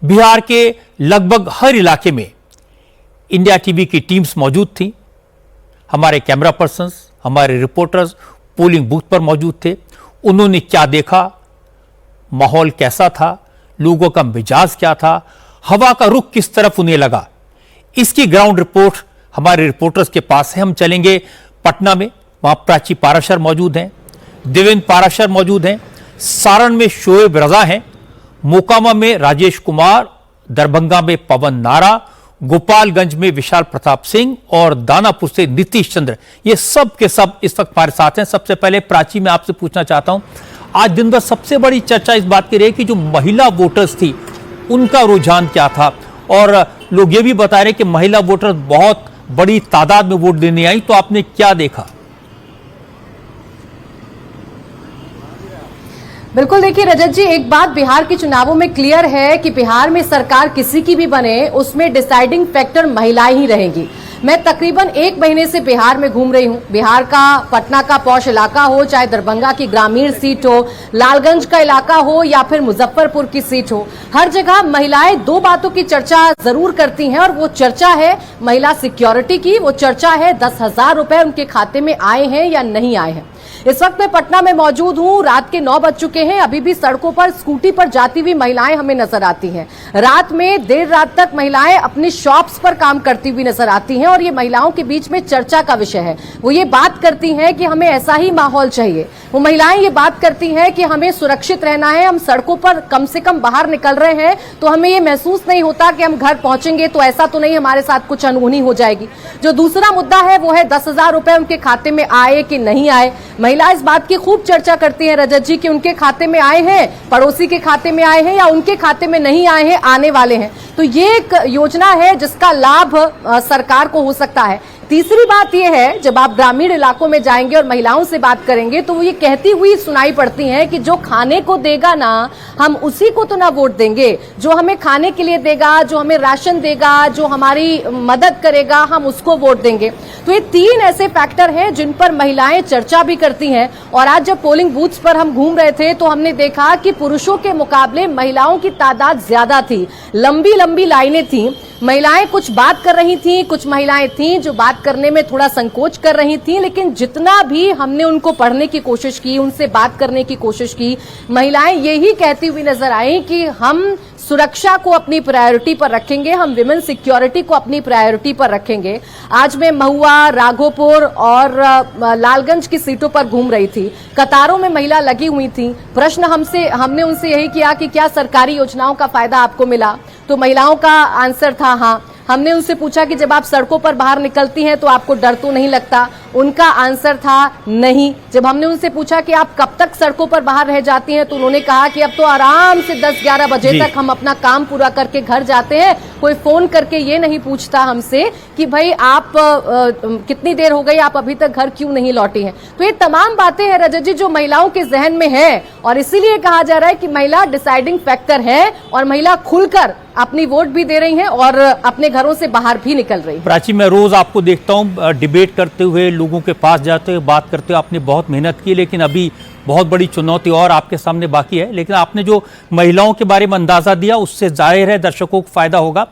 बिहार के लगभग हर इलाके में इंडिया टीवी की टीम्स मौजूद थी। हमारे कैमरा पर्सन्स, हमारे रिपोर्टर्स पोलिंग बूथ पर मौजूद थे। उन्होंने क्या देखा, माहौल कैसा था, लोगों का मिजाज क्या था, हवा का रुख किस तरफ उन्हें लगा, इसकी ग्राउंड रिपोर्ट हमारे रिपोर्टर्स के पास है। हम चलेंगे पटना में, वहां प्राची पाराशर मौजूद हैं, देवेंद्र पाराशर मौजूद हैं, सारण में शोएब रजा हैं, मोकामा में राजेश कुमार, दरभंगा में पवन नारा, गोपालगंज में विशाल प्रताप सिंह और दानापुर से नीतीश चंद्र, ये सब के सब इस वक्त हमारे साथ हैं। सबसे पहले प्राची, मैं आपसे पूछना चाहता हूं, आज दिन भर सबसे बड़ी चर्चा इस बात की रही कि जो महिला वोटर्स थी उनका रुझान क्या था, और लोग ये भी बता रहे कि महिला वोटर्स बहुत बड़ी तादाद में वोट देने आई, तो आपने क्या देखा? बिल्कुल, देखिए रजत जी, एक बात बिहार के चुनावों में क्लियर है कि बिहार में सरकार किसी की भी बने, उसमें डिसाइडिंग फैक्टर महिलाएं ही रहेंगी। मैं तकरीबन 1 महीने से बिहार में घूम रही हूँ। बिहार का पटना का पौष इलाका हो, चाहे दरभंगा की ग्रामीण सीट हो, लालगंज का इलाका हो या फिर मुजफ्फरपुर की सीट हो, हर जगह महिलाएं 2 बातों की चर्चा जरूर करती हैं, और वो चर्चा है महिला सिक्योरिटी की, वो चर्चा है 10,000 रुपए उनके खाते में आए हैं या नहीं आए हैं। इस वक्त मैं पटना में मौजूद हूं, रात के 9 बज चुके हैं, अभी भी सड़कों पर स्कूटी पर जाती हुई महिलाएं हमें नजर आती हैं। रात में देर रात तक महिलाएं अपनी शॉप्स पर काम करती हुई नजर आती हैं, और ये महिलाओं के बीच में चर्चा का विषय है। वो ये बात करती हैं कि हमें ऐसा ही माहौल चाहिए। वो महिलाएं ये बात करती हैं कि हमें सुरक्षित रहना है, हम सड़कों पर कम से कम बाहर निकल रहे हैं तो हमें ये महसूस नहीं होता कि हम घर पहुंचेंगे तो ऐसा तो नहीं हमारे साथ कुछ अनहोनी हो जाएगी। जो दूसरा मुद्दा है वो है 10,000 रुपए उनके खाते में आए कि नहीं आए। महिला इस बात की खूब चर्चा करती हैं रजत जी कि उनके खाते में आए हैं, पड़ोसी के खाते में आए हैं या उनके खाते में नहीं आए हैं, आने वाले हैं। तो ये एक योजना है जिसका लाभ सरकार को हो सकता है। तीसरी बात यह है, जब आप ग्रामीण इलाकों में जाएंगे और महिलाओं से बात करेंगे तो वो ये कहती हुई सुनाई पड़ती हैं कि जो खाने को देगा ना, हम उसी को तो ना वोट देंगे, जो हमें खाने के लिए देगा, जो हमें राशन देगा, जो हमारी मदद करेगा, हम उसको वोट देंगे। तो ये 3 ऐसे फैक्टर हैं जिन पर महिलाएं चर्चा भी करती हैं। और आज जब पोलिंग बूथ्स पर हम घूम रहे थे तो हमने देखा कि पुरुषों के मुकाबले महिलाओं की तादाद ज्यादा थी, लंबी लंबी लाइनें थी। महिलाएं कुछ बात कर रही थीं, कुछ महिलाएं थीं जो बात करने में थोड़ा संकोच कर रही थीं, लेकिन जितना भी हमने उनको पढ़ने की कोशिश की, उनसे बात करने की कोशिश की, महिलाएं यही कहती हुई नजर आई कि हम सुरक्षा को अपनी प्रायोरिटी पर रखेंगे, हम विमेन सिक्योरिटी को अपनी प्रायोरिटी पर रखेंगे। आज मैं महुआ, राघोपुर और लालगंज की सीटों पर घूम रही थी, कतारों में महिला लगी हुई थी। प्रश्न हमने उनसे यही किया कि क्या सरकारी योजनाओं का फायदा आपको मिला, तो महिलाओं का आंसर था हाँ। हमने उनसे पूछा कि जब आप सड़कों पर बाहर निकलती हैं तो आपको डर तो नहीं लगता, उनका आंसर था नहीं। जब हमने उनसे पूछा कि आप कब तक सड़कों पर बाहर रह जाती हैं तो उन्होंने कहा कि अब तो आराम से 10-11 बजे तक हम अपना काम पूरा करके घर जाते हैं, कोई फोन करके ये नहीं पूछता हमसे कि भाई आप कितनी देर हो गई, आप अभी तक घर क्यों नहीं लौटी हैं। तो ये तमाम बातें हैं रजत जी जो महिलाओं के जहन में है, और इसीलिए कहा जा रहा है कि महिला डिसाइडिंग फैक्टर है, और महिला खुलकर अपनी वोट भी दे रही हैं और अपने घरों से बाहर भी निकल रही है। प्राची, मैं रोज आपको देखता हूं डिबेट करते हुए, लोगों के पास जाते हुए, बात करते हुए। आपने बहुत मेहनत की, लेकिन अभी बहुत बड़ी चुनौती और आपके सामने बाकी है। लेकिन आपने जो महिलाओं के बारे में अंदाजा दिया उससे जाहिर है दर्शकों को फायदा होगा।